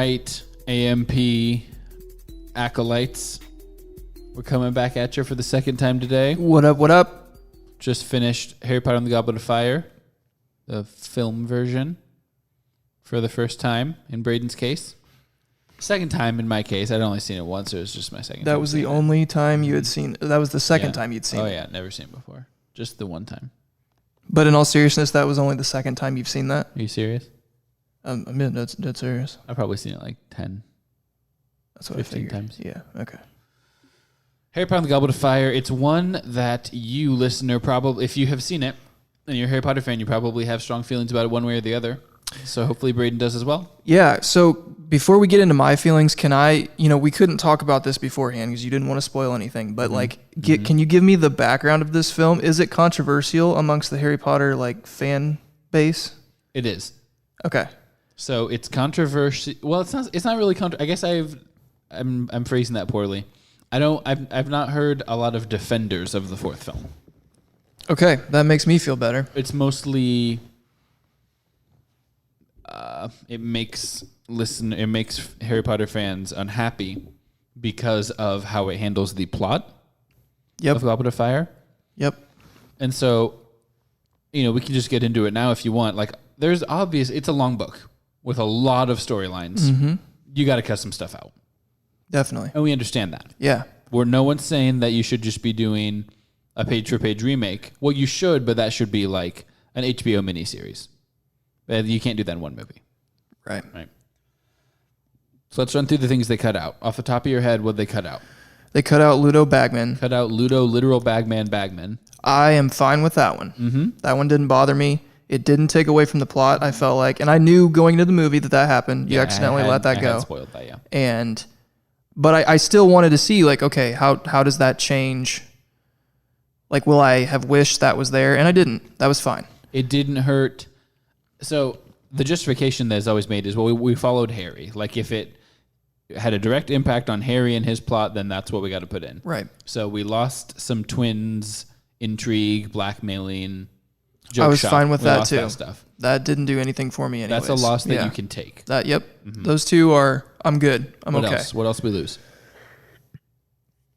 right, AMP acolytes. We're coming back at you for the second time today. What up, what up? Just finished Harry Potter and the Goblet of Fire, the film version, for the first time in Braden's case. Second time in my case. I'd only seen it once, so it was just my second time. That was the only time you had seen. That was the second time you'd seen it. Oh, yeah, never seen it before. Just the one time. But in all seriousness, that was only the second time you've seen that? Are you serious? I mean, that's serious. I've probably seen it like 10. That's what 15 I figured. times. Yeah, okay. Harry Potter and the Goblet of Fire. It's one that you, listener, probably, if you have seen it and you're a Harry Potter fan, you probably have strong feelings about it one way or the other. So hopefully Braden does as well. Yeah, so before we get into my feelings, can I, we couldn't talk about this beforehand because you didn't want to spoil anything, but can you give me the background of this film? Is it controversial amongst the Harry Potter fan base? It is. Okay. So it's controversial. Well, it's not really I guess I'm phrasing that poorly. I've not heard a lot of defenders of the fourth film. Okay, that makes me feel better. It's mostly it makes Harry Potter fans unhappy because of how it handles the plot of Goblet of Fire. Yep. And so, we can just get into it now if you want. It's a long book with a lot of storylines. Mm-hmm. You got to cut some stuff out. Definitely. And we understand that. Yeah. Where no one's saying that you should just be doing a page-for-page remake. Well, you should, but that should be like an HBO miniseries. You can't do that in one movie. Right. So let's run through the things they cut out. Off the top of your head, what they cut out? They cut out Ludo Bagman. Cut out Ludo, literal Bagman. I am fine with that one. Mm-hmm. That one didn't bother me. It didn't take away from the plot, I felt like. And I knew going into the movie that happened. You accidentally let that go. I had spoiled that, yeah. But I still wanted to see, okay, how does that change? Will I have wished that was there? And I didn't. That was fine. It didn't hurt. So the justification that is always made is, well, we followed Harry. If it had a direct impact on Harry and his plot, then that's what we got to put in. Right. So we lost some twins, intrigue, blackmailing, joke I was shop. fine with that too. That stuff. That didn't do anything for me anyways. That's a loss that you can take. Yep. Mm-hmm. Those two I'm good. I'm okay. What else we lose?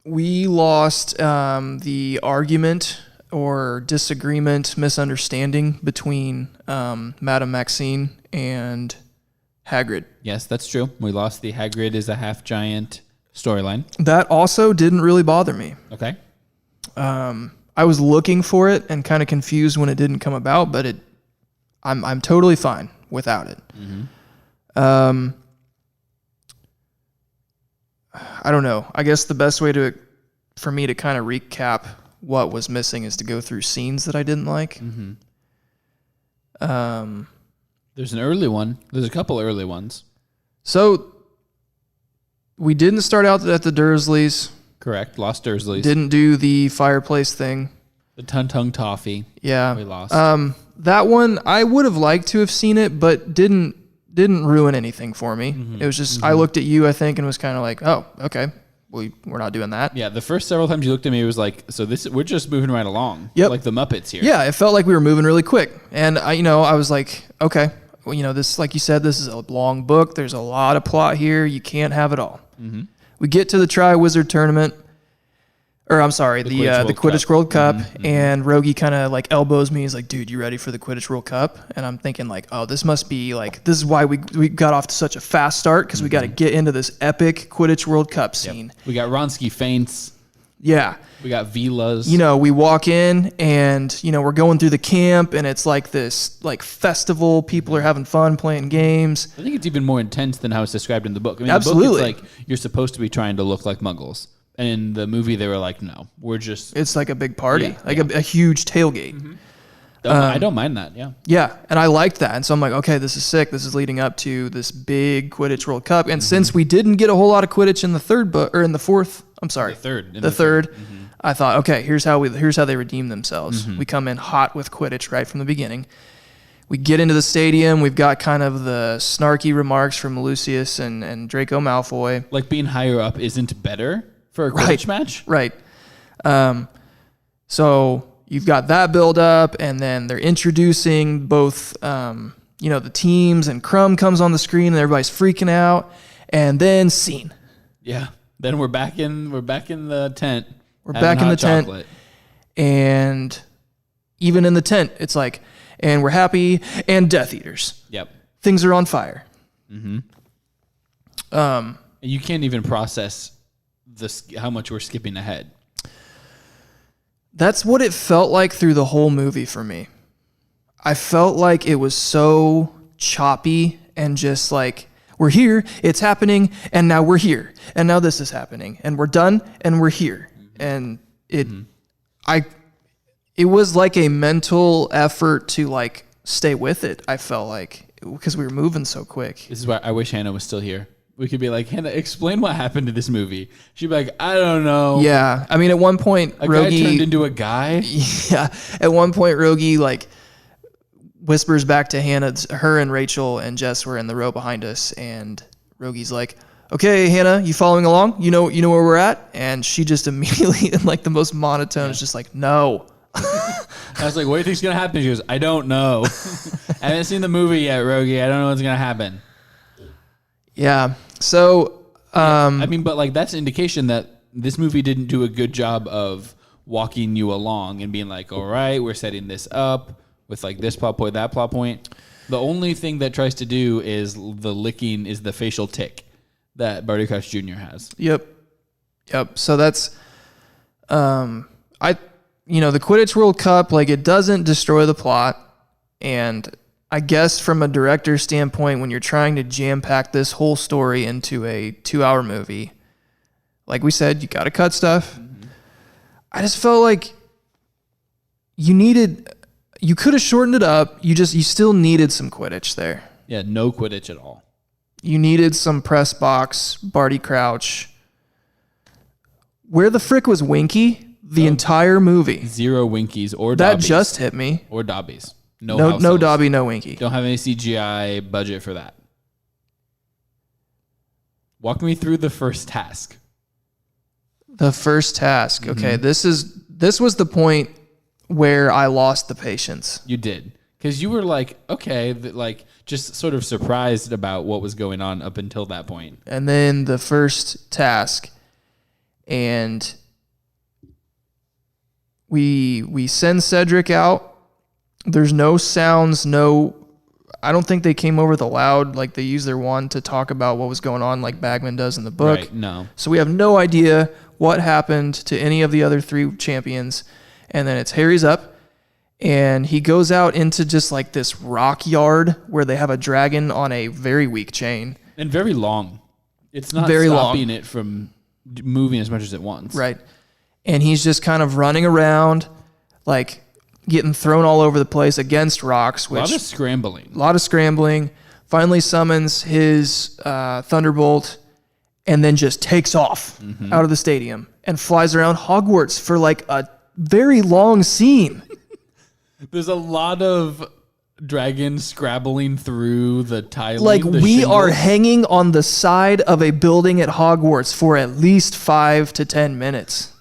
We lost the argument or disagreement, misunderstanding between Madame Maxine and Hagrid. Yes, that's true. We lost the Hagrid is a half giant storyline. That also didn't really bother me. Okay. I was looking for it and kind of confused when it didn't come about, but I'm totally fine without it. Mm-hmm. I don't know. I guess the best way for me to kind of recap what was missing is to go through scenes that I didn't like. Mm-hmm. There's an early one. There's a couple early ones. So we didn't start out at the Dursleys. Correct. Lost Dursleys. Didn't do the fireplace thing. The Tung Toffee. Yeah. We lost. That one, I would have liked to have seen it, but didn't ruin anything for me. Mm-hmm. It was just, I looked at you, I think, and was kind of like, oh, okay. We're not doing that. Yeah, the first several times you looked at me, it was like, so we're just moving right along. Yep. Like the Muppets here. Yeah, it felt like we were moving really quick. And I was like, okay, well, this, like you said, this is a long book. There's a lot of plot here. You can't have it all. Mm-hmm. We get to the Tri-Wizard tournament. Or I'm sorry, the Quidditch World Cup, mm-hmm. and Rogie kind of elbows me. He's like, "Dude, you ready for the Quidditch World Cup?" And I'm thinking oh, this must be this is why we got off to such a fast start because we got to get into this epic Quidditch World Cup scene. Yep. We got Ronsky faints. Yeah. We got Vilas. We walk in and we're going through the camp and it's this festival. People are having fun playing games. I think it's even more intense than how it's described in the book. I mean, Absolutely. The book it's you're supposed to be trying to look like Muggles. And in the movie, they were like, no, we're just... It's like a big party, a huge tailgate. Mm-hmm. I don't mind that, yeah. Yeah, and I liked that. And so I'm like, okay, this is sick. This is leading up to this big Quidditch World Cup. And since we didn't get a whole lot of Quidditch in the third book, or in the fourth, I'm sorry. The third. Mm-hmm. I thought, okay, here's how they redeem themselves. Mm-hmm. We come in hot with Quidditch right from the beginning. We get into the stadium. We've got kind of the snarky remarks from Lucius and Draco Malfoy. Like being higher up isn't better for a Quidditch match? Right. So you've got that build up, and then they're introducing both the teams, and Crumb comes on the screen and everybody's freaking out, and then scene. Yeah. Then we're back in the tent. We're back in the tent. And even in the tent, it's like, and we're happy, and Death Eaters. Yep. Things are on fire. Mm-hmm. You can't even process how much we're skipping ahead. That's what it felt like through the whole movie for me. I felt like it was so choppy and just like, we're here, it's happening, and now we're here, and now this is happening, and we're done, and we're here. And it was like a mental effort to like stay with it, I felt like, because we were moving so quick. This is why I wish Hannah was still here. We could be like, Hannah, explain what happened to this movie. She'd be like, I don't know. Yeah. I mean, at one point, a guy turned into a guy. Yeah. At one point, Rogie like whispers back to Hannah, her and Rachel and Jess were in the row behind us, and Rogie's like, okay, Hannah, you following along? You know where we're at? And she just immediately, in like the most monotone, is just like, no. I was like, what do you think's going to happen? She goes, I don't know. I haven't seen the movie yet, Rogie. I don't know what's going to happen. Yeah. So, I mean, but like that's an indication that this movie didn't do a good job of walking you along and being like, all right, we're setting this up with like this plot point, that plot point. The only thing that tries to do is the facial tick that Barty Crouch Jr. has. Yep. So that's, the Quidditch World Cup, like it doesn't destroy the plot. And I guess from a director's standpoint, when you're trying to jam pack this whole story into a 2-hour movie, like we said, you got to cut stuff. Mm-hmm. I just felt like you could have shortened it up. You still needed some Quidditch there. Yeah, no Quidditch at all. You needed some press box, Barty Crouch. Where the frick was Winky the entire movie? Zero Winkies or that Dobbies. That just hit me. Or Dobbies. No Dobby, no Winky. Don't have any CGI budget for that. Walk me through the first task. The first task. Mm-hmm. Okay, this was the point where I lost the patience. You did. Because you were like, okay, like just sort of surprised about what was going on up until that point. And then the first task, and we send Cedric out. There's no sounds, I don't think they came over the loud, like they used their wand to talk about what was going on like Bagman does in the book. Right, no. So we have no idea what happened to any of the other 3 champions. And then it's Harry's up, and he goes out into just like this rock yard where they have a dragon on a very weak chain. And very long. It's not very stopping it from moving as much as it wants. Right. And he's just kind of running around, like getting thrown all over the place against rocks. Which, a lot of scrambling. Finally summons his Thunderbolt and then just takes off out of the stadium and flies around Hogwarts for like a very long scene. There's a lot of dragons scrabbling through the tiling. Like we are hanging on the side of a building at Hogwarts for at least 5 to 10 minutes.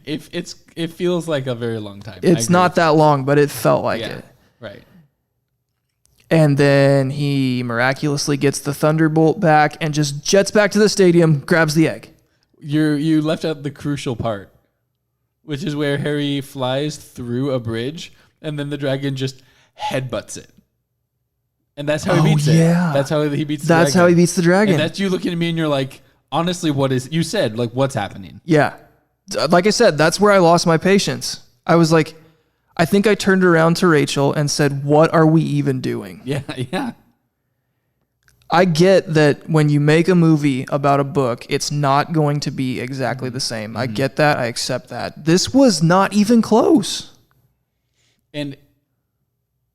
It feels like a very long time. It's not that long, but it felt like it. Right. And then he miraculously gets the Thunderbolt back and just jets back to the stadium, grabs the egg. You left out the crucial part, which is where Harry flies through a bridge and then the dragon just headbutts it. And that's how he beats it. That's how he beats the dragon. That's how he beats the dragon. And that's you looking at me and you're like, honestly, what's happening? Yeah. Like I said, that's where I lost my patience. I was like, I think I turned around to Rachel and said, what are we even doing? Yeah. I get that when you make a movie about a book, it's not going to be exactly the same. Mm-hmm. I get that. I accept that. This was not even close. And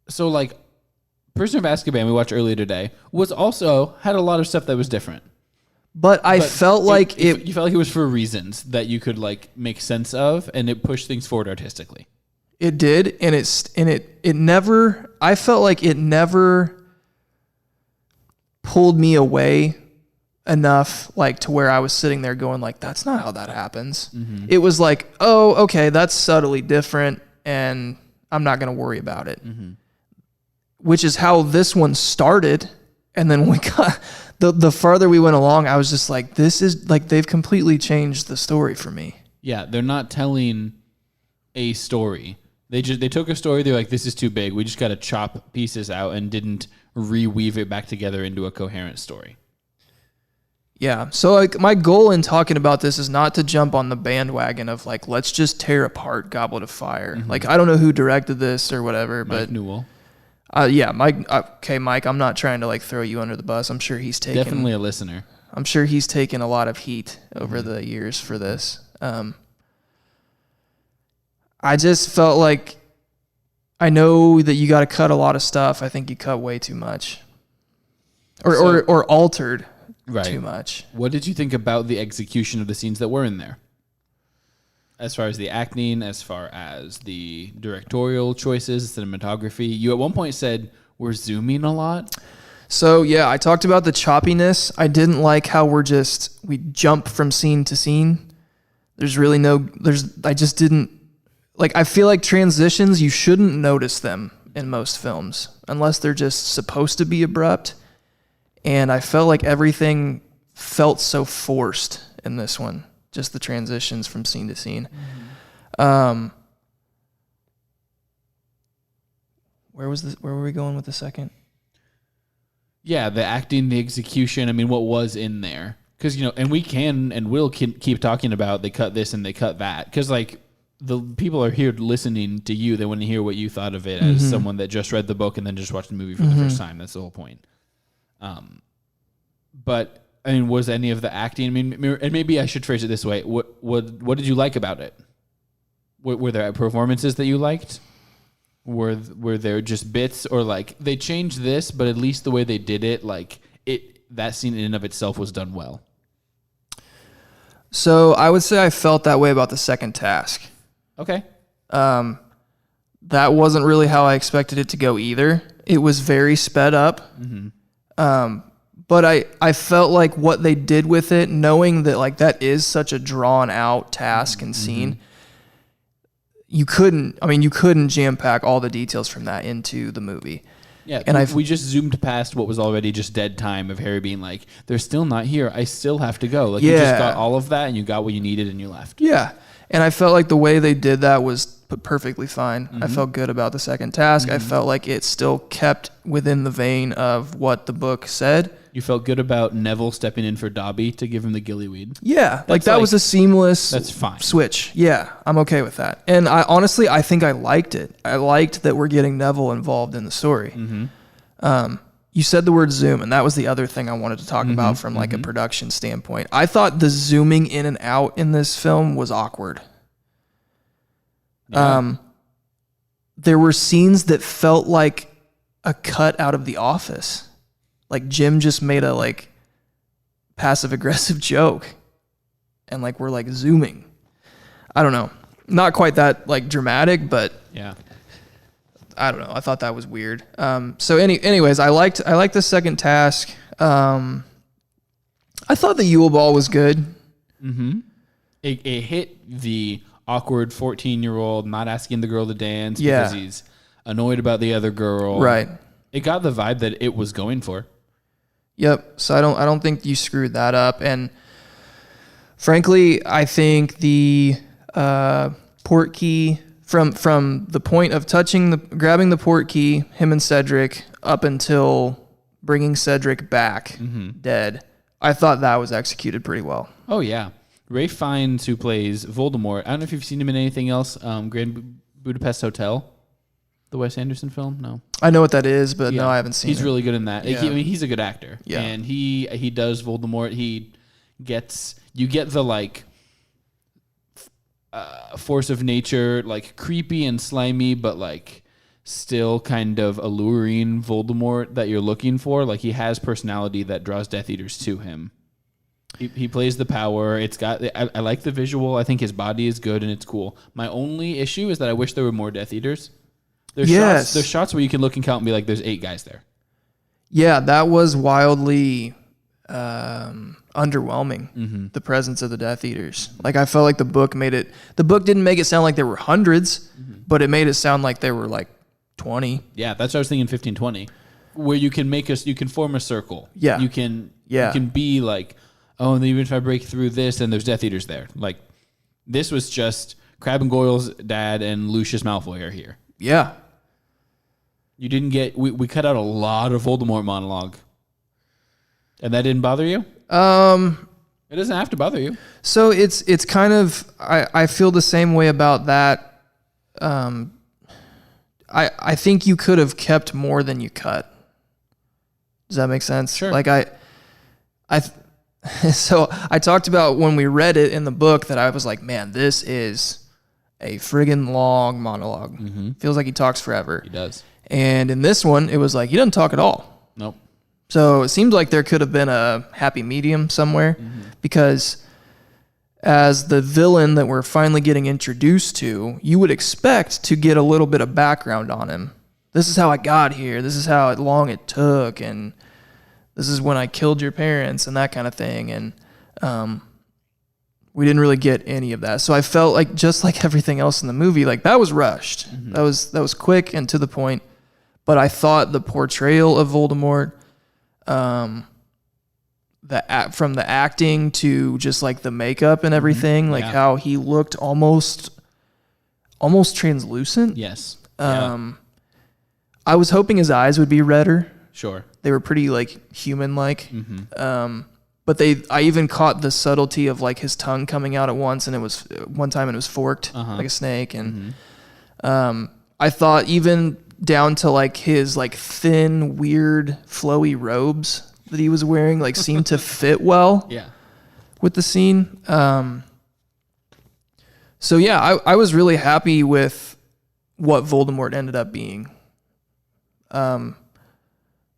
so like Prisoner of Azkaban we watched earlier today had a lot of stuff that was different. But I felt like you felt like it was for reasons that you could like make sense of, and it pushed things forward artistically. It did, and it never. I felt like it never pulled me away enough, like to where I was sitting there going like, "That's not how that happens." Mm-hmm. It was like, "Oh, okay, that's subtly different, and I'm not going to worry about it." Mm-hmm. which is how this one started. And then we got the farther we went along, I was just like, this is like they've completely changed the story for me. Yeah, they're not telling a story. They took a story. They're like, this is too big. We just got to chop pieces out and didn't reweave it back together into a coherent story. Yeah. So like my goal in talking about this is not to jump on the bandwagon of like, let's just tear apart Goblet of Fire. Mm-hmm. Like, I don't know who directed this or whatever, Mike Newell. Yeah, Mike. Okay, Mike, I'm not trying to like throw you under the bus. I'm sure he's taken definitely a listener. I'm sure he's taken a lot of heat over the years for this. I just felt like, I know that you got to cut a lot of stuff. I think you cut way too much, or altered too much. What did you think about the execution of the scenes that were in there? As far as the acting, as far as the directorial choices, cinematography, you at one point said we're zooming a lot. So yeah, I talked about the choppiness. I didn't like how we jump from scene to scene. I just didn't, like, I feel like transitions, you shouldn't notice them in most films unless they're just supposed to be abrupt. And I felt like everything felt so forced in this one. Just the transitions from scene to scene. Mm-hmm. Where were we going with the second? Yeah, the acting, the execution. I mean, what was in there? Because, and we can and will keep talking about they cut this and they cut that. Because, like, the people are here listening to you. They want to hear what you thought of it as someone that just read the book and then just watched the movie for the first time. That's the whole point. But I mean, was any of the acting? I mean, and maybe I should phrase it this way: what did you like about it? Were there performances that you liked? Were there just bits, or like they changed this, but at least the way they did it, like that scene in and of itself was done well? So I would say I felt that way about the second task. Okay. That wasn't really how I expected it to go either. It was very sped up. Mm-hmm. But I felt like what they did with it, knowing that like that is such a drawn out task and scene, you couldn't jam pack all the details from that into the movie. Yeah, and we just zoomed past what was already just dead time of Harry being like, they're still not here. I still have to go. Like, you just got all of that and you got what you needed and you left. Yeah. And I felt like the way they did that was perfectly fine. Mm-hmm. I felt good about the second task. Mm-hmm. I felt like it still kept within the vein of what the book said. You felt good about Neville stepping in for Dobby to give him the gillyweed? Yeah, that was a seamless switch. Yeah, I'm okay with that. And I think I liked it. I liked that we're getting Neville involved in the story. Mm-hmm. You said the word zoom, and that was the other thing I wanted to talk about from like a production standpoint. I thought the zooming in and out in this film was awkward. Yeah. There were scenes that felt like a cut out of The Office. Like Jim just made a like passive aggressive joke and like we're like zooming. I don't know. Not quite that like dramatic, but yeah. I don't know. I thought that was weird. Anyways, I liked the second task. I thought the Yule Ball was good. Mm-hmm. It hit the awkward 14-year-old not asking the girl to dance because he's annoyed about the other girl. Right. It got the vibe that it was going for. Yep. So I don't think you screwed that up. And frankly, I think the port key from the point of grabbing the port key, him and Cedric, up until bringing Cedric back dead, I thought that was executed pretty well. Oh yeah, Ralph Fiennes, who plays Voldemort. I don't know if you've seen him in anything else. Grand Budapest Hotel. The Wes Anderson film? No. I know what that is, but no, I haven't seen it. He's really good in that. Yeah. He's a good actor. Yeah. And he does Voldemort. You get the like force of nature, like creepy and slimy, but like still kind of alluring Voldemort that you're looking for. Like he has personality that draws Death Eaters to him. He plays the power. I like the visual. I think his body is good and it's cool. My only issue is that I wish there were more Death Eaters. There's shots where you can look and count and be like, there's 8 guys there. Yeah, that was wildly underwhelming, the presence of the Death Eaters. Like, I felt like the book didn't make it sound like there were hundreds, but it made it sound like there were like 20. Yeah, that's what I was thinking. 15, 20, where you can you can form a circle. Yeah. You can be like, oh, and even if I break through this, then there's Death Eaters there. Like, this was just Crabbe and Goyle's dad and Lucius Malfoy are here. Yeah. You didn't get... We cut out a lot of Voldemort monologue. And that didn't bother you? It doesn't have to bother you. So it's kind of... I feel the same way about that. I think you could have kept more than you cut. Does that make sense? Sure. Like so I talked about when we read it in the book that I was like, man, this is a friggin' long monologue. Mm-hmm. Feels like he talks forever. He does. And in this one, it was like, he doesn't talk at all. Nope. So it seems like there could have been a happy medium somewhere, because as the villain that we're finally getting introduced to, you would expect to get a little bit of background on him. This is how I got here. This is how long it took. And this is when I killed your parents and that kind of thing. And we didn't really get any of that. So I felt like, just like everything else in the movie, like that was rushed. Mm-hmm. That was quick and to the point. But I thought the portrayal of Voldemort, from the acting to just like the makeup and everything, like how he looked almost translucent. Yes. I was hoping his eyes would be redder. Sure. They were pretty like human-like. Mm-hmm. But I even caught the subtlety of like his tongue coming out at once, and it was one time and it was forked like a snake. And I thought even down to like his like thin, weird, flowy robes that he was wearing like seemed to fit well with the scene. So yeah, I was really happy with what Voldemort ended up being. And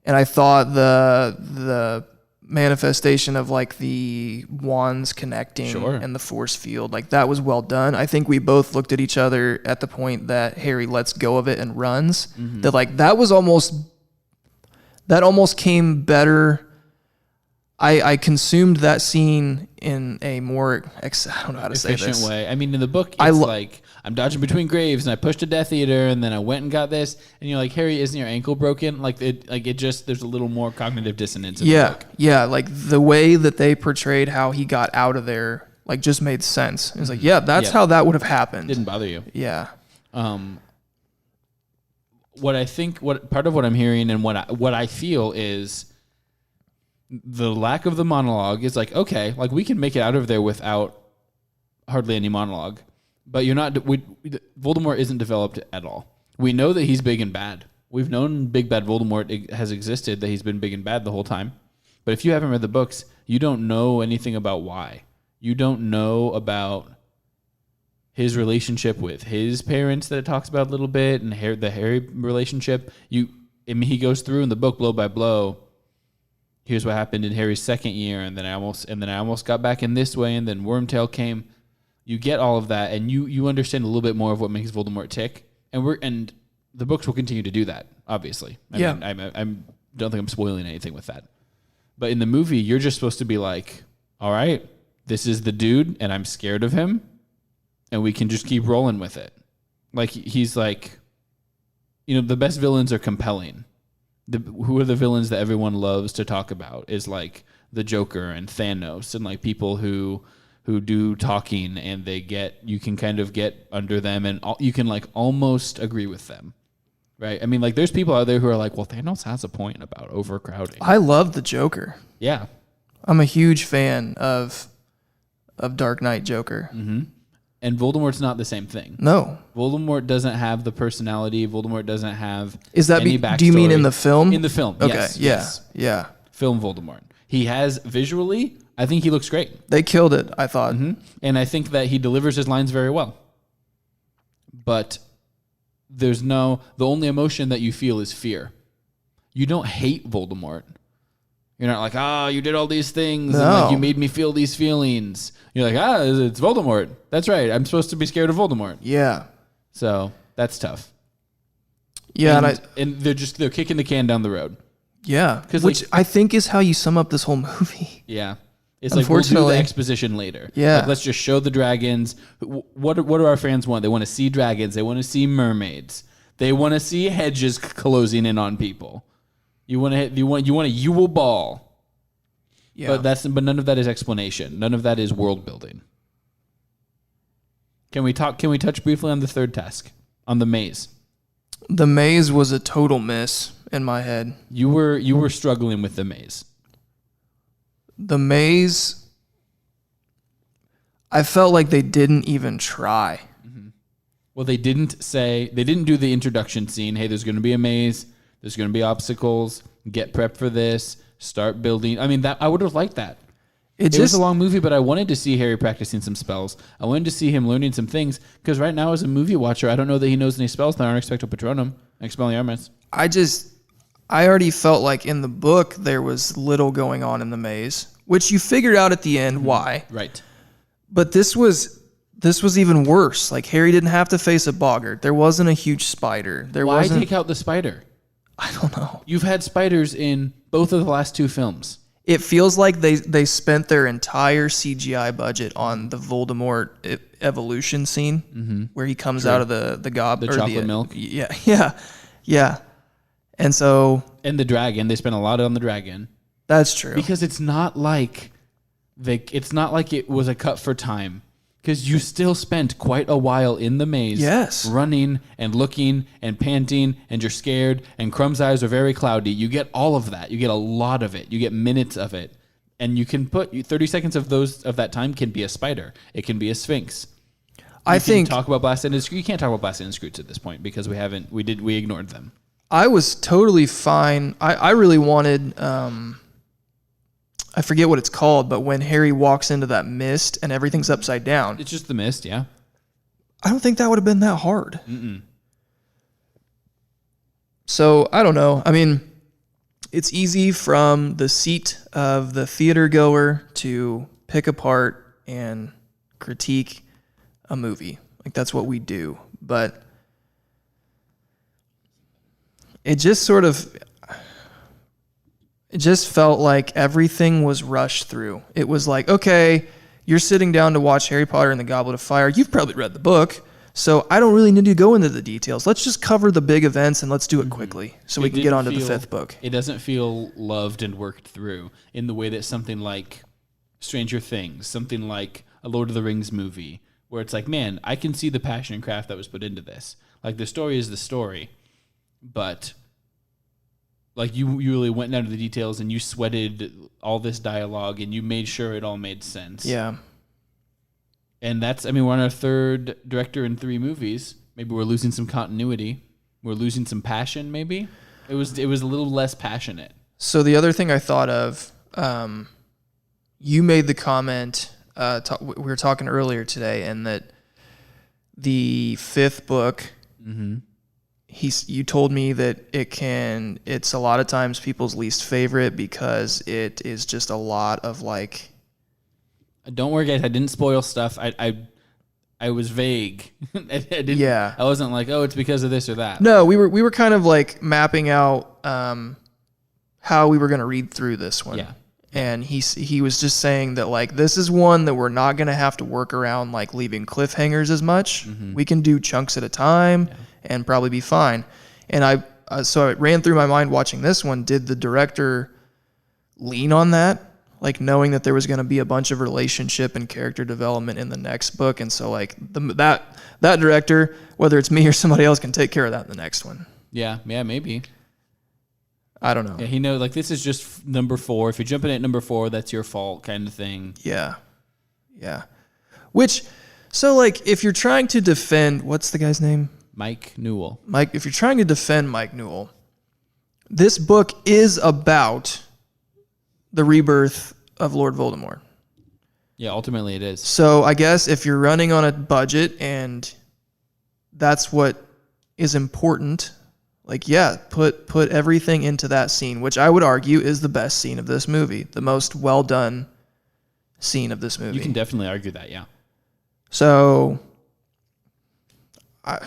I thought the manifestation of like the wands connecting and the force field, like that was well done. I think we both looked at each other at the point that Harry lets go of it and runs. That like that almost came better. I consumed that scene in a more I don't know how to say this, efficient way. I mean, in the book, it's like I'm dodging between graves and I pushed a Death Eater and then I went and got this, and you're like, Harry, isn't your ankle broken? Like it just there's a little more cognitive dissonance in the book. Yeah, like the way that they portrayed how he got out of there, like just made sense. It was like, that's how that would have happened. Didn't bother you. Yeah. What I think, part of what I'm hearing and what I feel is the lack of the monologue is like, okay, like we can make it out of there without hardly any monologue, but Voldemort isn't developed at all. We know that he's big and bad. We've known big bad Voldemort has existed, that he's been big and bad the whole time. But if you haven't read the books, you don't know anything about why. You don't know about his relationship with his parents that it talks about a little bit, and the Harry relationship. He goes through in the book blow by blow. Here's what happened in Harry's second year, and then I almost got back in this way, and then Wormtail came. You get all of that, and you understand a little bit more of what makes Voldemort tick, and the books will continue to do that. Obviously, I don't think I'm spoiling anything with that. But in the movie, you're just supposed to be like, all right, this is the dude, and I'm scared of him, and we can just keep rolling with it. Like he's like, the best villains are compelling. Who are the villains that everyone loves to talk about is like the Joker and Thanos and like people who do talking, and you can kind of get under them, and you can like almost agree with them, right? I mean, like there's people out there who are like, well, Thanos has a point about overcrowding. I love the Joker. Yeah. I'm a huge fan of Dark Knight Joker. Mm-hmm. And Voldemort's not the same thing. No. Voldemort doesn't have the personality. Voldemort doesn't have any backstory. Do you mean in the film? In the film, okay. Yes. Yeah. Yes. Yeah. Film Voldemort. He has visually, I think he looks great. They killed it, I thought. Mm-hmm. And I think that he delivers his lines very well. But the only emotion that you feel is fear. You don't hate Voldemort. You're not like, you did all these things, and like you made me feel these feelings. You're like, it's Voldemort. That's right. I'm supposed to be scared of Voldemort. Yeah. So that's tough. Yeah, and they're kicking the can down the road. Yeah, which I think is how you sum up this whole movie. Yeah, it's like we'll do the exposition later. Yeah, like, let's just show the dragons. What do our fans want? They want to see dragons. They want to see mermaids. They want to see hedges closing in on people. You want a Yule ball. Yeah. But none of that is explanation. None of that is world building. Can we touch briefly on the third task, on the maze? The maze was a total miss in my head. You were struggling with the maze. The maze, I felt like they didn't even try. Well, they didn't do the introduction scene. Hey, there's going to be a maze. There's going to be obstacles. Get prepped for this. Start building. I mean, I would have liked that. It was a long movie, but I wanted to see Harry practicing some spells. I wanted to see him learning some things, because right now, as a movie watcher, I don't know that he knows any spells that aren't Expecto Patronum, Expelliarmus. I already felt like in the book there was little going on in the maze, which you figured out at the end why. Right. But this was even worse. Like, Harry didn't have to face a boggart. There wasn't a huge spider. Why take out the spider? I don't know. You've had spiders in both of the last two films. It feels like they spent their entire CGI budget on the Voldemort evolution scene where he comes out of the goblet. The chocolate milk. Yeah. And so... And the dragon. They spent a lot on the dragon. That's true. Because it's not like it was a cut for time. Because you still spent quite a while in the maze. Yes. Running and looking and panting, and you're scared, and Crumb's eyes are very cloudy. You get all of that. You get a lot of it. You get minutes of it. And you can put 30 seconds of that time can be a spider. It can be a sphinx. You can't talk about Blasted and Scroots at this point, because we ignored them. I was totally fine. I really wanted... I forget what it's called, but when Harry walks into that mist and everything's upside down. It's just the mist, yeah. I don't think that would have been that hard. So, I don't know. I mean, it's easy from the seat of the theater goer to pick apart and critique a movie. Like, that's what we do. But it just felt like everything was rushed through. It was like, okay, you're sitting down to watch Harry Potter and the Goblet of Fire. You've probably read the book, so I don't really need to go into the details. Let's just cover the big events and let's do it quickly so we can get on to the fifth book. It doesn't feel loved and worked through in the way that something like Stranger Things, something like a Lord of the Rings movie, where it's like, man, I can see the passion and craft that was put into this. Like, the story is the story, but... Like, you really went down to the details and you sweated all this dialogue and you made sure it all made sense. Yeah. And we're on our third director in 3 movies. Maybe we're losing some continuity. We're losing some passion, maybe. It was a little less passionate. So the other thing I thought of, you made the comment, we were talking earlier today, and that the 5th book... You told me that it's a lot of times people's least favorite because it is just a lot of like... Don't worry, guys. I didn't spoil stuff. I was vague. I wasn't like, oh, it's because of this or that. No, we were kind of like mapping out how we were going to read through this one. Yeah. And he was just saying that, like, this is one that we're not going to have to work around like leaving cliffhangers as much. We can do chunks at a time. Yeah. And probably be fine. And so it ran through my mind watching this one. Did the director lean on that? Like, knowing that there was going to be a bunch of relationship and character development in the next book. And so, like, that director, whether it's me or somebody else, can take care of that in the next one. Yeah, maybe. I don't know. Yeah, he knows, like, this is just number 4. If you're jumping at number 4, that's your fault kind of thing. Yeah. So, like, if you're trying to defend... What's the guy's name? Mike Newell. If you're trying to defend Mike Newell, this book is about the rebirth of Lord Voldemort. Yeah, ultimately it is. So I guess if you're running on a budget and that's what is important, like, yeah, put everything into that scene, which I would argue is the best scene of this movie, the most well done scene of this movie. You can definitely argue that, yeah. So I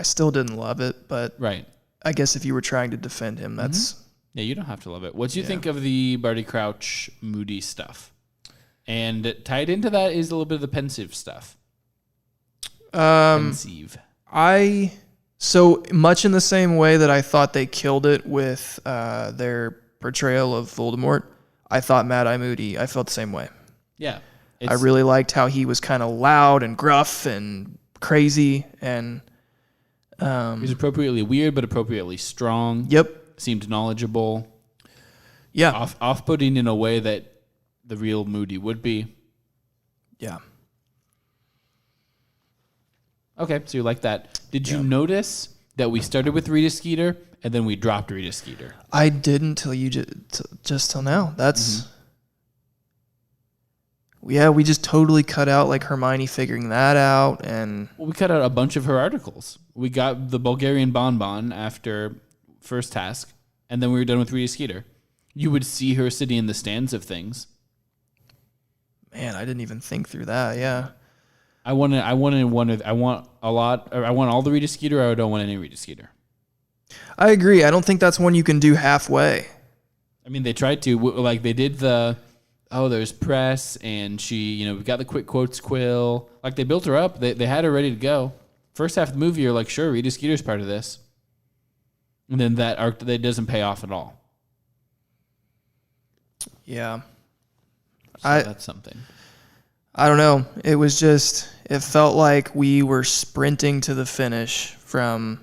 still didn't love it, but right. I guess if you were trying to defend him, that's... Yeah, you don't have to love it. What do you think of the Barty Crouch moody stuff? And tied into that is a little bit of the pensive stuff. Pensive. So much in the same way that I thought they killed it with their portrayal of Voldemort, I thought Mad Eye Moody, I felt the same way. Yeah. I really liked how he was kind of loud and gruff and crazy, and he was appropriately weird but appropriately strong. Yep. Seemed knowledgeable. Yeah. Off-putting in a way that the real Moody would be. Yeah. Okay, so you like that. Did you notice that we started with Rita Skeeter and then we dropped Rita Skeeter? I didn't till you just till now. That's yeah. We just totally cut out like Hermione figuring that out, and well, we cut out a bunch of her articles. We got the Bulgarian bonbon after first task, and then we were done with Rita Skeeter. You would see her sitting in the stands of things. Man, I didn't even think through that. Yeah. I want all the Rita Skeeter, or I don't want any Rita Skeeter. I agree. I don't think that's one you can do halfway. I mean, they tried to, like they did there's press, and she, we got the quick quotes quill. Like they built her up. They had her ready to go. First half of the movie, you're like, sure, Rita Skeeter's part of this. And then that arc, that doesn't pay off at all. Yeah. So that's something. I don't know. It was just, it felt like we were sprinting to the finish from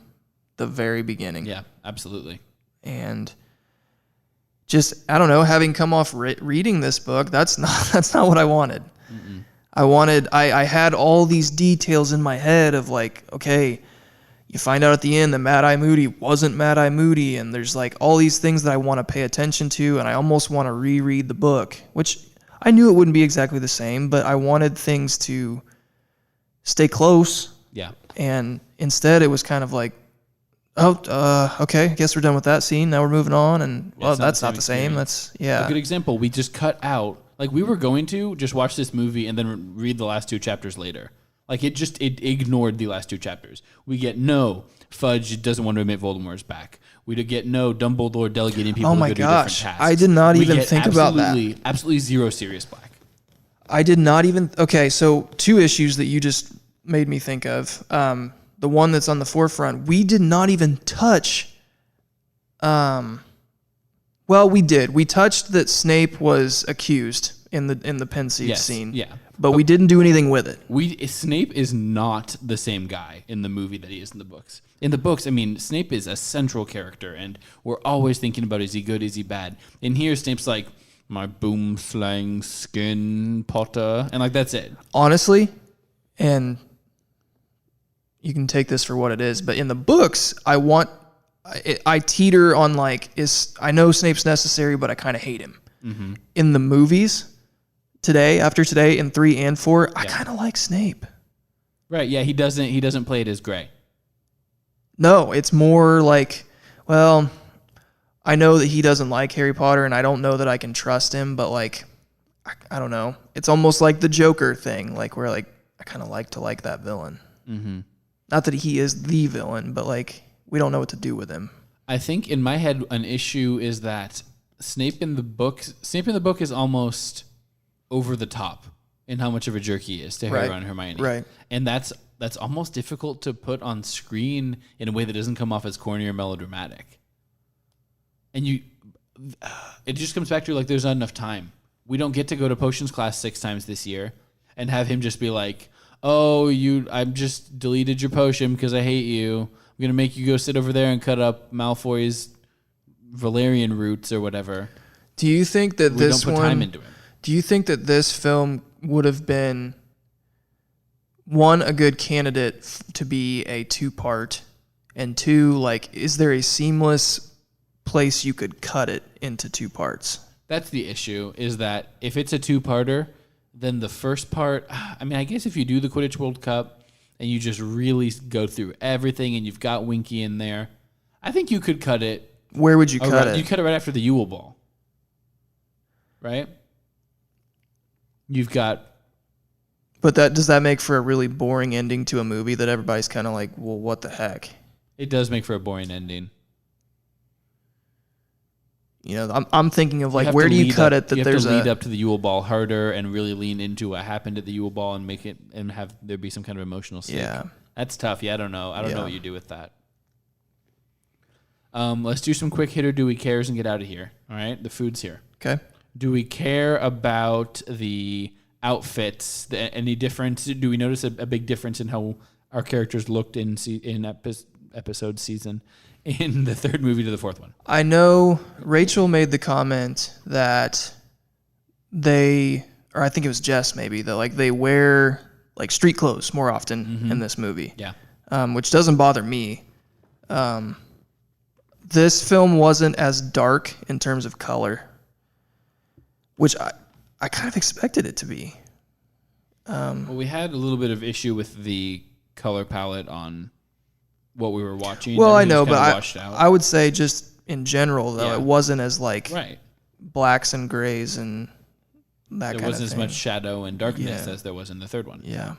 the very beginning. Yeah, absolutely. And just, I don't know, having come off reading this book, that's not what I wanted. Mm-mm. I had all these details in my head of like, okay, you find out at the end that Mad Eye Moody wasn't Mad Eye Moody, and there's like all these things that I want to pay attention to, and I almost want to reread the book, which I knew it wouldn't be exactly the same, but I wanted things to stay close. Yeah. And instead it was kind of like, okay, I guess we're done with that scene. Now we're moving on, and well, that's not the same. That's a good example. We just cut out, like we were going to just watch this movie and then read the last 2 chapters later. Like it ignored the last 2 chapters. We get no Fudge doesn't want to admit Voldemort's back. We get no Dumbledore delegating people to go do different tasks. I did not even think about that. Absolutely zero Sirius Black. I did not even. Okay, so 2 issues that you just made me think of. The one that's on the forefront, we did not even touch. Well, we did. We touched that Snape was accused in the Pensieve scene. Yeah. But we didn't do anything with it. Snape is not the same guy in the movie that he is in the books. In the books, I mean, Snape is a central character, and we're always thinking about, is he good, is he bad? And here, Snape's like, my boom-slang skin, Potter, and like, that's it. Honestly, and you can take this for what it is, but in the books, I teeter on like, I know Snape's necessary, but I kind of hate him. Mm-hmm. In the movies, after today, in 3 and 4, I kind of like Snape. Right, yeah, he doesn't play it as gray. No, it's more like, well, I know that he doesn't like Harry Potter, and I don't know that I can trust him, but like, I don't know. It's almost like the Joker thing, like where like I kind of like to like that villain. Mm-hmm. Not that he is the villain, but like we don't know what to do with him. I think in my head, an issue is that Snape in the book is almost over the top in how much of a jerk he is to Harry, Ron, and Hermione. Right. And that's almost difficult to put on screen in a way that doesn't come off as corny or melodramatic. And it just comes back to like there's not enough time. We don't get to go to potions class 6 times this year and have him just be like, "Oh, I've just deleted your potion because I hate you. I'm gonna make you go sit over there and cut up Malfoy's valerian roots or whatever." Do you think that we don't put time into it? Do you think that this film would have been, one, a good candidate to be a 2-part, and 2, like, is there a seamless place you could cut it into 2 parts? That's the issue, is that if it's a 2-parter, then the first part, I mean, I guess if you do the Quidditch World Cup and you just really go through everything and you've got Winky in there, I think you could cut it. Where would you cut it? You cut it right after the Yule Ball. Right? You've got... But does that make for a really boring ending to a movie that everybody's kind of like, well, what the heck? It does make for a boring ending. You know, I'm thinking of like, where do you cut it that there's lead up to the Yule Ball harder and really lean into what happened at the Yule Ball and make it and have there be some kind of emotional stake. Yeah. That's tough. Yeah, I don't know. I don't know what you do with that. Let's do some quick hitter do we cares and get out of here. All right, the food's here. Okay. Do we care about the outfits? Any difference? Do we notice a big difference in how our characters looked in episode season in the third movie to the fourth one? I know Rachel made the comment that or I think it was Jess maybe, that like they wear like street clothes more often in this movie. Yeah. Which doesn't bother me. This film wasn't as dark in terms of color, which I kind of expected it to be. Well, we had a little bit of issue with the color palette on what we were watching. Well, I know, but I I would say just in general, though, it wasn't as like right. blacks and grays and that kind of thing. There wasn't as much shadow and darkness as there was in the third one. Yeah.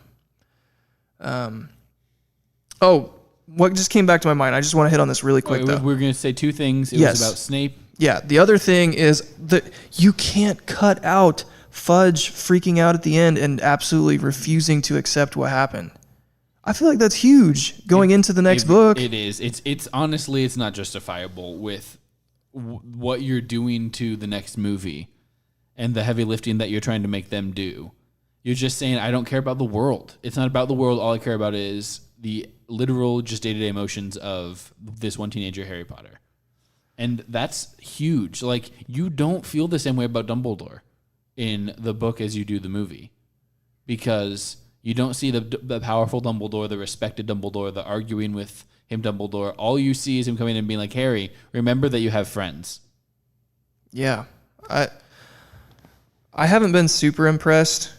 What just came back to my mind, I just want to hit on this really quick, though. We're going to say two things. It was about Snape. Yeah, the other thing is that you can't cut out Fudge freaking out at the end and absolutely refusing to accept what happened. I feel like that's huge going into the next book. It is. It's honestly, it's not justifiable with what you're doing to the next movie and the heavy lifting that you're trying to make them do. You're just saying, I don't care about the world. It's not about the world. All I care about is the literal, just day-to-day emotions of this one teenager, Harry Potter. And that's huge. Like, you don't feel the same way about Dumbledore in the book as you do the movie, because you don't see the powerful Dumbledore, the respected Dumbledore, the arguing with him Dumbledore. All you see is him coming in and being like, Harry, remember that you have friends. Yeah. I haven't been super impressed.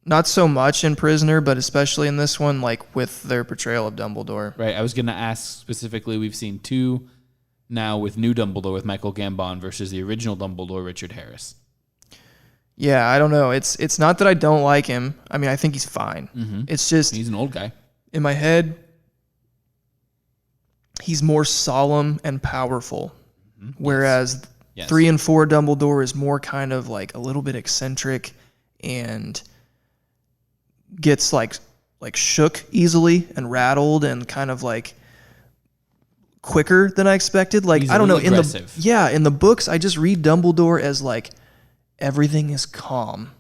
Not so much in Prisoner, but especially in this one, like with their portrayal of Dumbledore. Right. I was going to ask specifically, we've seen two now with new Dumbledore with Michael Gambon versus the original Dumbledore, Richard Harris. Yeah, I don't know. It's not that I don't like him. I mean, I think he's fine. Mm-hmm. It's just, he's an old guy. In my head, he's more solemn and powerful. Mm-hmm. Whereas 3 and 4 Dumbledore is more kind of like a little bit eccentric and gets like shook easily and rattled and kind of like quicker than I expected. Like, I don't know, aggressive. in the books I just read Dumbledore as like everything is calm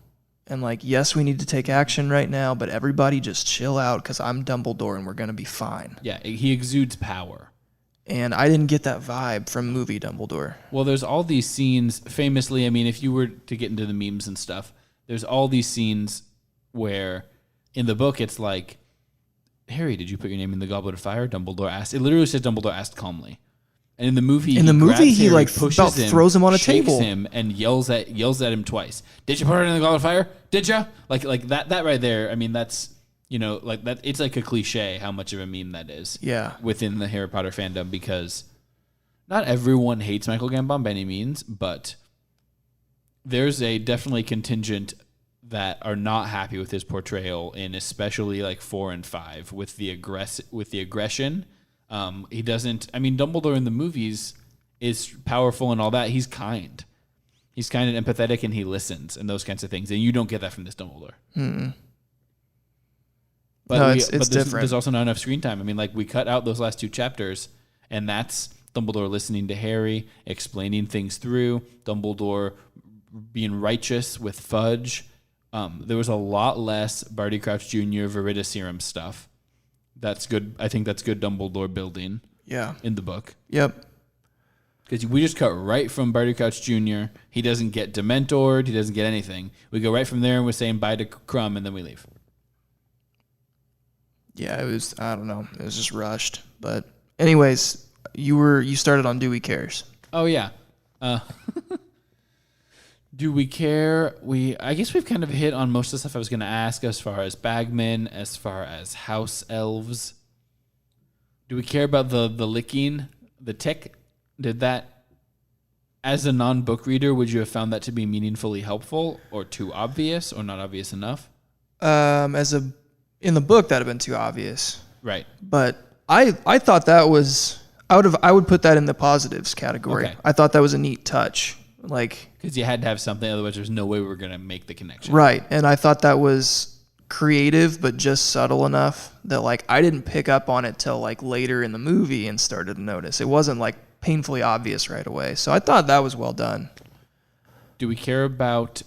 and like, yes, we need to take action right now, but everybody just chill out because I'm Dumbledore and we're going to be fine. Yeah, he exudes power. And I didn't get that vibe from movie Dumbledore. Well, there's all these scenes, famously, I mean, if you were to get into the memes and stuff, there's all these scenes where in the book it's like, Harry, did you put your name in the Goblet of Fire? Dumbledore asked. It literally says Dumbledore asked calmly. And in the movie, he Harry, like pushes about him, throws him on a table, him, and yells at him twice. Did you put it in the Goblet of Fire? Did you? Like that right there. I mean, that's, you know, like that. It's like a cliche how much of a meme that is. Yeah. Within the Harry Potter fandom, because not everyone hates Michael Gambon by any means, but there's a definitely contingent that are not happy with his portrayal in especially like 4 and 5 with the aggression. He doesn't. I mean, Dumbledore in the movies is powerful and all that. He's kind. He's kind and empathetic, and he listens and those kinds of things. And you don't get that from this Dumbledore. Mm-mm. But no, it's different. There's also not enough screen time. I mean, like, we cut out those last 2 chapters, and that's Dumbledore listening to Harry, explaining things through, Dumbledore being righteous with Fudge. There was a lot less Barty Crouch Jr. Veritaserum stuff. That's good. I think that's good Dumbledore building. Yeah. In the book. Yep. Because we just cut right from Barty Crouch Jr. He doesn't get Dementored. He doesn't get anything. We go right from there and we're saying bye to Crumb, and then we leave. Yeah, it was, I don't know. It was just rushed. But anyways, you started on Dewey Cares. Oh, yeah. Do we care? I guess we've kind of hit on most of the stuff I was going to ask as far as Bagman, as far as house elves. Do we care about the licking, the tick? Did that, as a non-book reader, would you have found that to be meaningfully helpful or too obvious or not obvious enough? In the book, that'd have been too obvious. Right. But I thought that was, I would put that in the positives category. Okay. I thought that was a neat touch. Like, because you had to have something, otherwise there's no way we were going to make the connection. Right. And I thought that was creative but just subtle enough that like I didn't pick up on it till like later in the movie and started to notice. It wasn't like painfully obvious right away. So I thought that was well done. Do we care about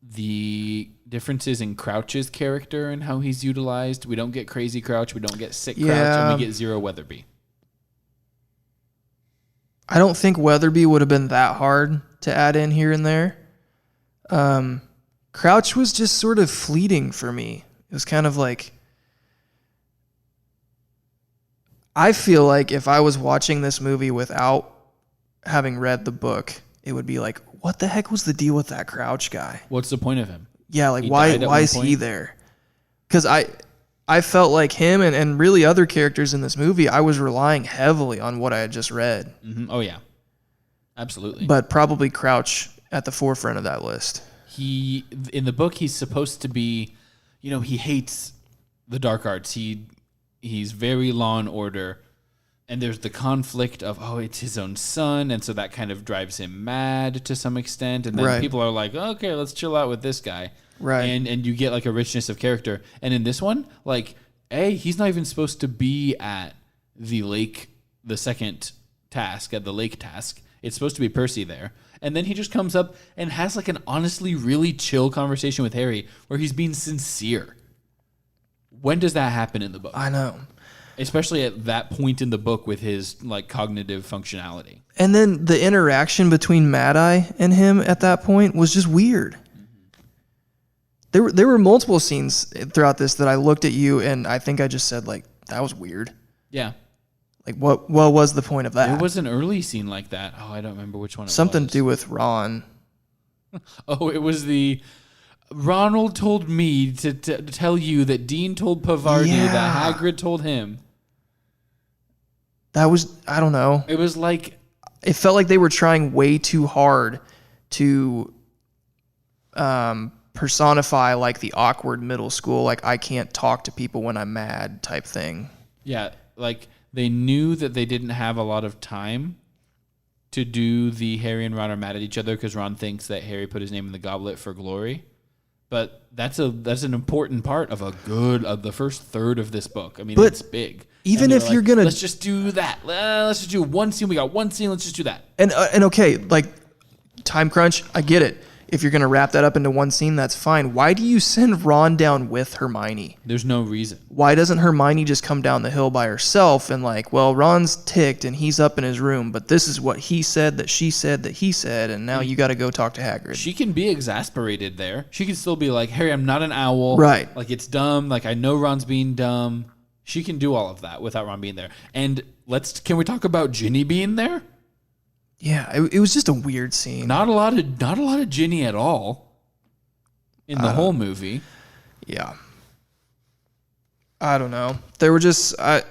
the differences in Crouch's character and how he's utilized? We don't get crazy Crouch, we don't get sick Crouch, and we get zero Weatherby. I don't think Weatherby would have been that hard to add in here and there. Crouch was just sort of fleeting for me. It was kind of like, I feel like if I was watching this movie without having read the book, it would be like, what the heck was the deal with that Crouch guy? What's the point of him? Yeah, like why is he there? Because I felt like him and really other characters in this movie, I was relying heavily on what I had just read. Mm-hmm. Oh, yeah. Absolutely. But probably Crouch at the forefront of that list. In the book, he's supposed to be, he hates the dark arts. He's very law and order. And there's the conflict of, it's his own son. And so that kind of drives him mad to some extent. And then people are like, okay, let's chill out with this guy. Right. And you get like a richness of character. And in this one, like, he's not even supposed to be at the lake, the second task, at the lake task. It's supposed to be Percy there. And then he just comes up and has like an honestly really chill conversation with Harry where he's being sincere. When does that happen in the book? I know. Especially at that point in the book with his like cognitive functionality. And then the interaction between Mad-Eye and him at that point was just weird. There were multiple scenes throughout this that I looked at you and I think I just said like, that was weird. Yeah. Like what was the point of that? There was an early scene like that. I don't remember which one it was. Something to do with Ron. It was the Ronald told me to tell you that Dean told Pavarni that Hagrid told him. That was, I don't know. It was like, it felt like they were trying way too hard to personify like the awkward middle school, like I can't talk to people when I'm mad type thing. Yeah, like they knew that they didn't have a lot of time to do the Harry and Ron are mad at each other because Ron thinks that Harry put his name in the goblet for glory. But that's an important part of the first third of this book. I mean, it's big. Even if you're gonna, let's just do that. Let's just do one scene. We got one scene. Let's just do that. And okay, like time crunch. I get it. If you're gonna wrap that up into one scene, that's fine. Why do you send Ron down with Hermione? There's no reason. Why doesn't Hermione just come down the hill by herself and like, well, Ron's ticked and he's up in his room, but this is what he said that she said that he said, and now you got to go talk to Hagrid. She can be exasperated there. She can still be like, Harry, I'm not an owl. Right. Like, it's dumb. Like, I know Ron's being dumb. She can do all of that without Ron being there. And can we talk about Ginny being there? Yeah, it was just a weird scene. Not a lot of Ginny at all in the whole movie. Yeah. I don't know. They were just like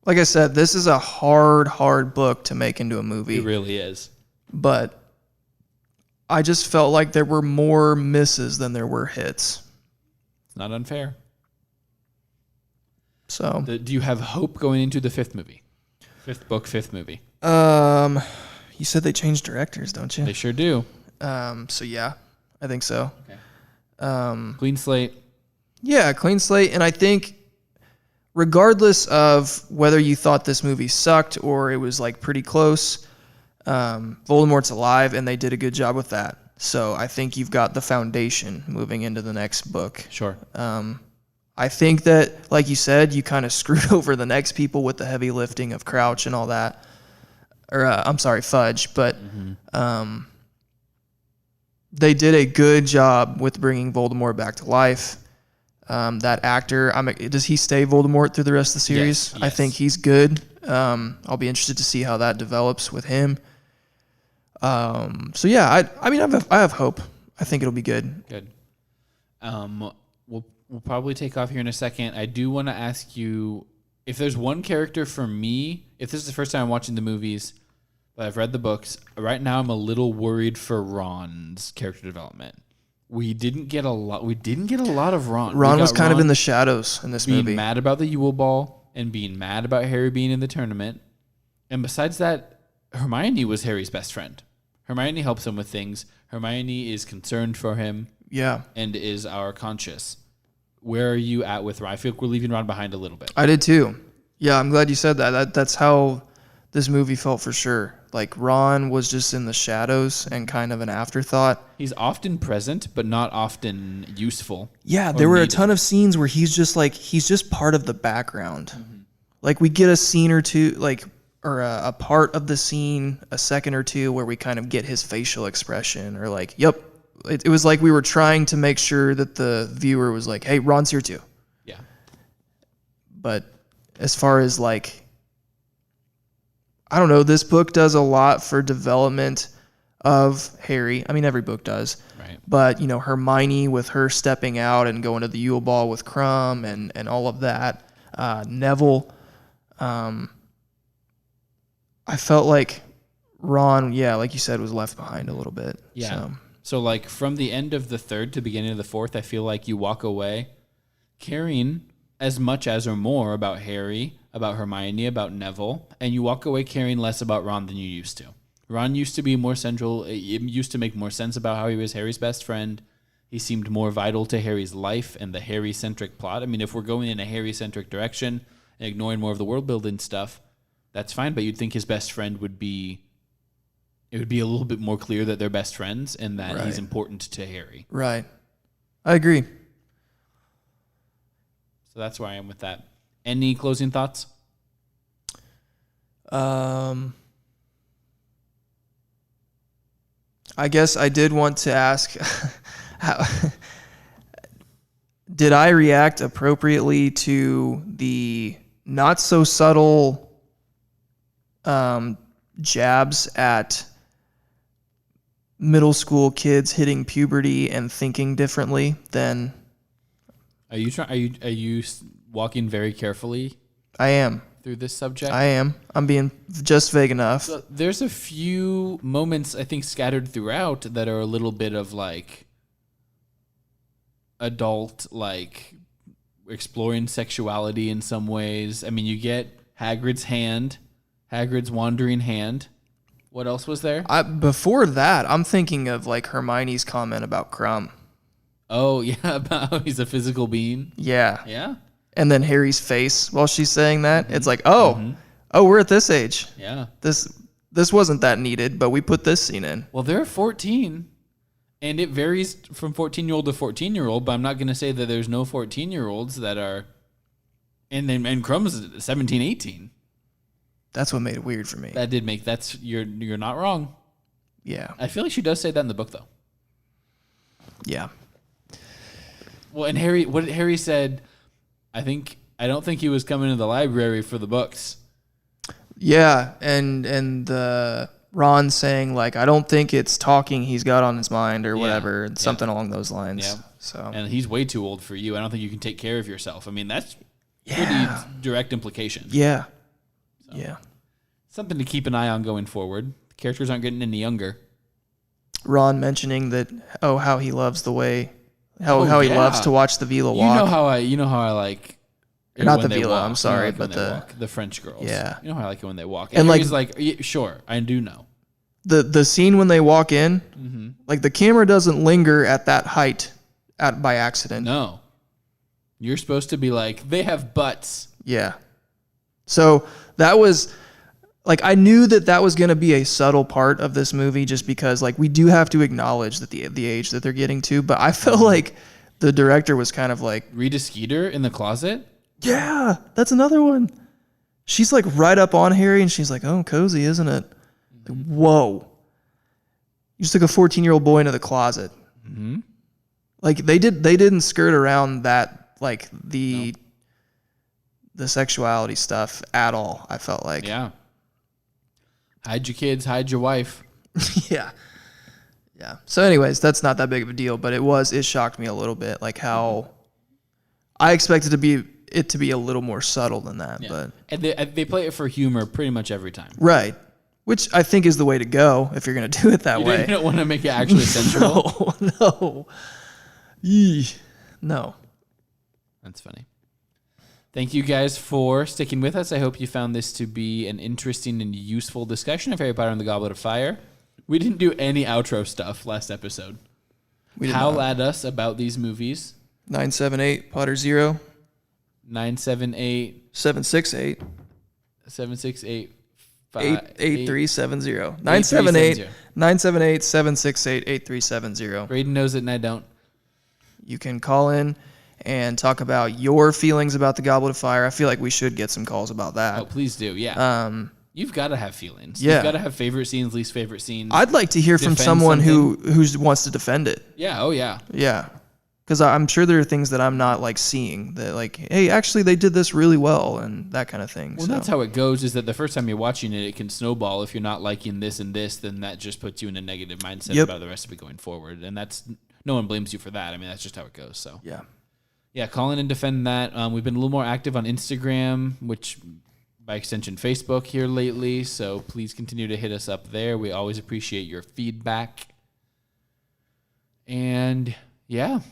I said, this is a hard book to make into a movie. It really is. But I just felt like there were more misses than there were hits. It's not unfair. So, do you have hope going into the fifth movie? Fifth book, fifth movie. You said they changed directors, don't you? They sure do. So yeah, I think so. Okay. Clean slate. Yeah, clean slate. And I think regardless of whether you thought this movie sucked or it was like pretty close, Voldemort's alive and they did a good job with that. So I think you've got the foundation moving into the next book. Sure. I think that, like you said, you kind of screwed over the next people with the heavy lifting of Crouch and all that. Or, I'm sorry, Fudge. But they did a good job with bringing Voldemort back to life. That actor, does he stay Voldemort through the rest of the series? Yes. I think he's good. I'll be interested to see how that develops with him. So, yeah, I have hope. I think it'll be good. Good. We'll probably take off here in a second. I do want to ask you if there's one character for me, if this is the first time I'm watching the movies, but I've read the books, right now I'm a little worried for Ron's character development. We didn't get a lot of Ron. Ron was kind of in the shadows in this movie. Being mad about the Yule Ball and being mad about Harry being in the tournament. And besides that, Hermione was Harry's best friend. Hermione helps him with things. Hermione is concerned for him. Yeah. and is our conscious. Where are you at with Ron? I feel like we're leaving Ron behind a little bit. I did too. Yeah, I'm glad you said that. That's how this movie felt for sure. Like Ron was just in the shadows and kind of an afterthought. He's often present, but not often useful. Yeah, there were a ton of scenes where he's just part of the background. Mm-hmm. Like we get a scene or two, or a part of the scene, a second or two where we kind of get his facial expression or like, yep. It was like we were trying to make sure that the viewer was like, hey, Ron's here too. Yeah. But as far as like, I don't know, this book does a lot for development of Harry. I mean, every book does. Right. But, you know, Hermione with her stepping out and going to the Yule Ball with Crumb and all of that. Neville. I felt like Ron, like you said, was left behind a little bit. Yeah. So like from the end of the third to beginning of the fourth, I feel like you walk away caring as much as or more about Harry, about Hermione, about Neville, and you walk away caring less about Ron than you used to. Ron used to be more central. It used to make more sense about how he was Harry's best friend. He seemed more vital to Harry's life and the Harry-centric plot. I mean, if we're going in a Harry-centric direction and ignoring more of the world-building stuff, that's fine, but you'd think his best friend would be... It would be a little bit more clear that they're best friends and that he's important to Harry. Right. I agree. So that's where I am with that. Any closing thoughts? I guess I did want to ask, did I react appropriately to the not so subtle jabs at middle school kids hitting puberty and thinking differently than? Are you walking very carefully? I am. Through this subject? I am. I'm being just vague enough. So there's a few moments, I think, scattered throughout that are a little bit of like adult, like exploring sexuality in some ways. I mean, you get Hagrid's wandering hand. What else was there? Before that, I'm thinking of like Hermione's comment about Crumb. Oh, yeah, about how he's a physical being? Yeah. Yeah? And then Harry's face while she's saying that. It's like, oh, we're at this age. Yeah. This wasn't that needed, but we put this scene in. Well, they're 14, and it varies from 14-year-old to 14-year-old, but I'm not going to say that there's no 14-year-olds that are, and Crumb's 17, 18. That's what made it weird for me. That did make, you're not wrong. Yeah. I feel like she does say that in the book, though. Yeah. Well, and what Harry said, I don't think he was coming to the library for the books. Yeah, and Ron saying like, I don't think it's talking he's got on his mind or whatever, something along those lines. Yeah. So. And he's way too old for you. I don't think you can take care of yourself. I mean, that's pretty direct implication. Yeah. So, yeah. Something to keep an eye on going forward. The characters aren't getting any younger. Ron mentioning that, how he loves the way, how he loves to watch the Vila walk. You know how I like. Not the Vila, I'm sorry, but the French girls. Yeah. You know how I like it when they walk. And he's like, sure, I do know. The scene when they walk in, like the camera doesn't linger at that height by accident. No. You're supposed to be like, they have butts. Yeah. So that was, like, I knew that was going to be a subtle part of this movie just because, like, we do have to acknowledge that the age that they're getting to, but I felt like the director was kind of like... Rita Skeeter in the closet? Yeah, that's another one. She's, like, right up on Harry, and she's like, oh, cozy, isn't it? Like, whoa. You just took a 14-year-old boy into the closet. Mm-hmm. Like, they didn't skirt around that, like, the sexuality stuff at all, I felt like. Yeah. Hide your kids, hide your wife. Yeah. Yeah. So anyways, that's not that big of a deal, but it shocked me a little bit, like how I expected it to be a little more subtle than that. Yeah. But and they play it for humor pretty much every time. Right. Which I think is the way to go if you're going to do it that way. You don't want to make it actually sensual. No. Yee. No. That's funny. Thank you guys for sticking with us. I hope you found this to be an interesting and useful discussion of Harry Potter and the Goblet of Fire. We didn't do any outro stuff last episode. We did Howl not. at us about these movies. 978 Potter 0 978 768 768 8370 978 978 768 8370. Braden knows it and I don't. You can call in and talk about your feelings about the Goblet of Fire. I feel like we should get some calls about that. Oh, please do. Yeah. You've got to have feelings. Yeah. You've got to have favorite scenes, least favorite scenes. I'd like to hear from Defend someone who something. wants to defend it. Yeah. Oh, yeah. Yeah. Because I'm sure there are things that I'm not like seeing that like, hey, actually they did this really well and that kind of thing. Well, that's how it goes, is that the first time you're watching it, it can snowball. If you're not liking this and this, then that just puts you in a negative mindset about the rest of it going forward. And that's, no one blames you for that. I mean, that's just how it goes. So yeah, call in and defend that. We've been a little more active on Instagram, which by extension Facebook here lately. So please continue to hit us up there. We always appreciate your feedback. And yeah,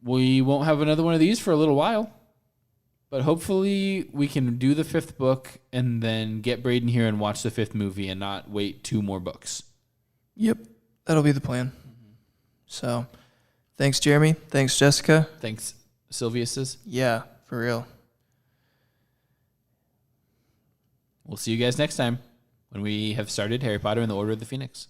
we won't have another one of these for a little while, but hopefully we can do the 5th book and then get Braden here and watch the 5th movie and not wait 2 more books. Yep. That'll be the plan. So thanks, Jeremy. Thanks, Jessica. Thanks, Sylvius's. Yeah, for real. We'll see you guys next time when we have started Harry Potter and the Order of the Phoenix.